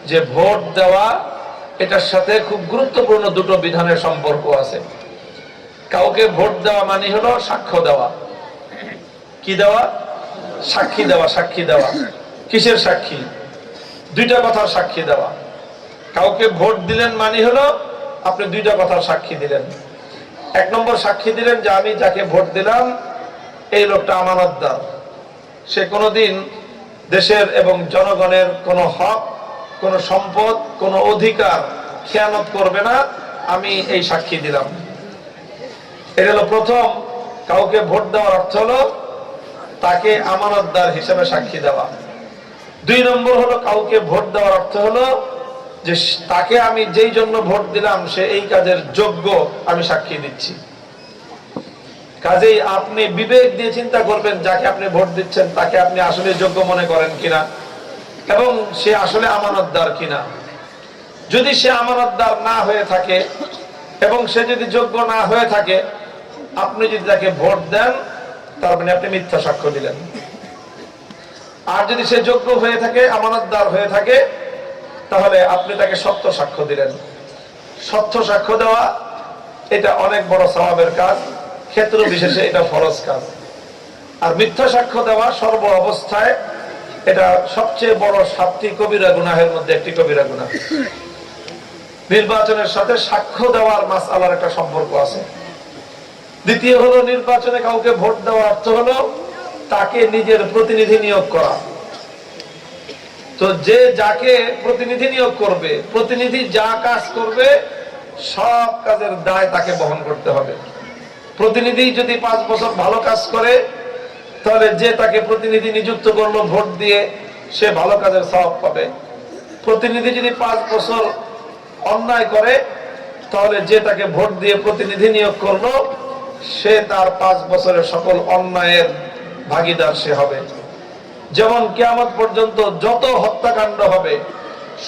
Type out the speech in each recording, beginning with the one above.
যে ভোট দেওয়া এটার সাথে খুব গুরুত্বপূর্ণ দুটো বিধানের সম্পর্ক আছে। কাউকে ভোট দেওয়া মানে হলো সাক্ষ্য দেওয়া। কি দেওয়া? সাক্ষী দেওয়া। সাক্ষী দেওয়া কিসের সাক্ষী? দুইটা কথার সাক্ষী দেওয়া। কাউকে ভোট দিলেন মানে হলো আপনি দুইটা কথার সাক্ষী দিলেন। এক নম্বর সাক্ষী দিলেন যে আমি যাকে ভোট দিলাম এই লোকটা আমানতদার, সে কোনোদিন দেশের এবং জনগণের কোনো হক, কোনো সম্পদ, কোনো অধিকার খেয়ানত করবে না, আমি এই সাক্ষী দিলাম। এটা হলো প্রথম। কাউকে ভোট দেওয়ার অর্থ হলো তাকে আমানতদার হিসেবে সাক্ষী দেওয়া। দুই নম্বর হলো কাউকে ভোট দেওয়ার অর্থ হলো যে তাকে আমি যেই জন্য ভোট দিলাম সে এই কাজের যোগ্য, আমি সাক্ষী দিচ্ছি। কাজেই আপনি বিবেক দিয়ে চিন্তা করবেন যাকে আপনি ভোট দিচ্ছেন তাকে আপনি আসলে যোগ্য মনে করেন কিনা এবং সে আসলে আমানতদার কিনা। যদি সে আমানতদার না হয়ে থাকে এবং সে যদি যোগ্য না হয়ে থাকে, আপনি যদি তাকে ভোট দেন তার মানে আপনি মিথ্যা সাক্ষ্য দিলেন। আর যদি সে যোগ্য হয়ে থাকে, আমানতদার হয়ে থাকে, তাহলে আপনি তাকে সত্য সাক্ষ্য দিলেন। সত্য সাক্ষ্য দেওয়া এটা অনেক বড় সওয়াবের কাজ, ক্ষেত্র বিশেষে এটা ফরজ কাজ। আর মিথ্যা সাক্ষ্য দেওয়া সর্ব অবস্থায় এটা সবচেয়ে বড় 7টি কবিরা গুনাহের মধ্যে একটি কবিরা গুনাহ। নির্বাচনের সাথে সাক্ষ্য দেওয়ার মাসআলার একটা সম্পর্ক আছে। দ্বিতীয় হলো নির্বাচনে কাউকে ভোট দেওয়ার অর্থ হলো তাকে নিজের প্রতিনিধি নিয়োগ করা। তো যে যাকে প্রতিনিধি নিয়োগ করবে, প্রতিনিধি যা কাজ করবে সব কাজের দায় তাকে বহন করতে হবে। প্রতিনিধি যদি 5 বছর ভালো কাজ করে, তাহলে যে তাকে প্রতিনিধি নিযুক্ত করলো ভোট দিয়ে সে ভালো কাজের সওয়াব পাবে। প্রতিনিধি যদি 5 বছর অন্যায় করে, তাহলে যে তাকে ভোট দিয়ে প্রতিনিধি নিয়োগ করলো সে তার 5 বছরের সকল অন্যায়ের ভাগীদার সে হবে। যেমন কিয়ামত পর্যন্ত যত হত্যাকাণ্ড হবে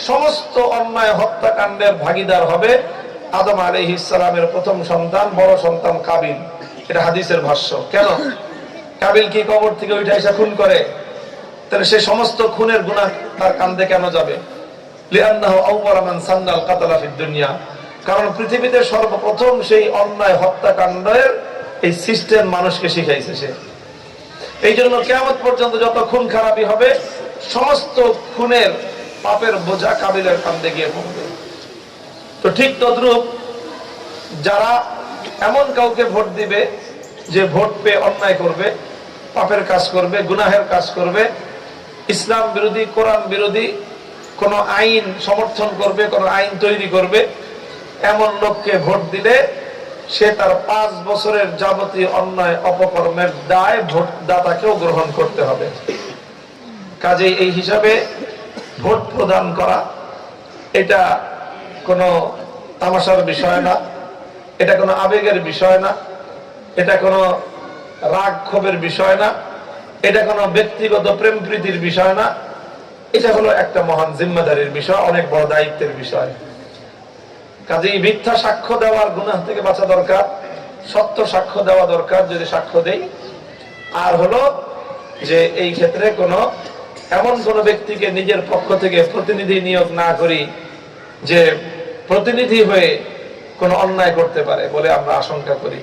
সমস্ত অন্যায় হত্যাকাণ্ডের ভাগীদার হবে আদম আলাইহিস সালামের প্রথম সন্তান, বড় সন্তান কাবিল। এটা হাদিসের ভাষ্য। কেন? কাবিল কি কবর থেকে উঠে এসে খুন করে? তাহলে সে সমস্ত খুনের গুনাহ তার কাঁধে কেন যাবে? লিআন্নাহু আউওয়ালা মান সান্নাল কাতলা ফিদ দুনিয়া। কারণ পৃথিবীতে সর্বপ্রথম সেই অন্যায় হত্যাকাণ্ডের এই সিস্টেম মানুষকে শিখাইছে সে। এই জন্য কিয়ামত পর্যন্ত যত খুন খারাপি হবে সমস্ত খুনের পাপের বোঝা কাবিলের কাঁধে গিয়ে পড়বে। তো ঠিক তদ্রূপ যারা এমন কাউকে ভোট দিবে যে ভোট পেয়ে অন্যায় করবে, পাপের কাজ করবে, গুনাহের কাজ করবে, ইসলাম বিরোধী, কোরআন বিরোধী কোন আইন সমর্থন করবে, কোন আইন তৈরি করবে, এমন লোককে ভোট দিলে সে তার 5 বছরের যাবতীয় অন্যায় অপকর্মের দায় ভোটদাতাকেও গ্রহণ করতে হবে। কাজেই এই হিসাবে ভোট প্রদান করা এটা কোনো তামাশার বিষয় না, এটা কোনো আবেগের বিষয় না, এটা কোনো রাগ ক্ষোভের বিষয় না, এটা কোনো ব্যক্তিগত প্রেম প্রীতির বিষয় না। এটা হলো একটা মহান জিম্মাদারির বিষয়, অনেক বড় দায়িত্বের বিষয়। কাজেই মিথ্যা সাক্ষ্য দেওয়ার গুনাহ থেকে বাঁচা দরকার, সত্য সাক্ষ্য দেওয়া দরকার যদি সাক্ষ্য দেই। আর হলো যে এই ক্ষেত্রে এমন কোন ব্যক্তিকে নিজের পক্ষ থেকে প্রতিনিধি নিয়োগ না করি যে প্রতিনিধি হয়ে কোন অন্যায় করতে পারে বলে আমরা আশঙ্কা করি।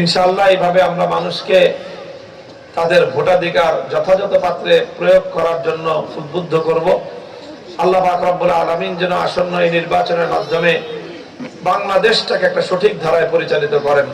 ইনশাআল্লাহ এইভাবে আমরা মানুষকে তাদের ভোটাধিকার যথাযথ পাত্রে প্রয়োগ করার জন্য উদ্বুদ্ধ করব। আল্লাহ পাক রব্বুল আলামিন যেন আসন্ন এই নির্বাচনের মাধ্যমে বাংলাদেশটাকে একটা সঠিক ধারায় পরিচালিত করেন।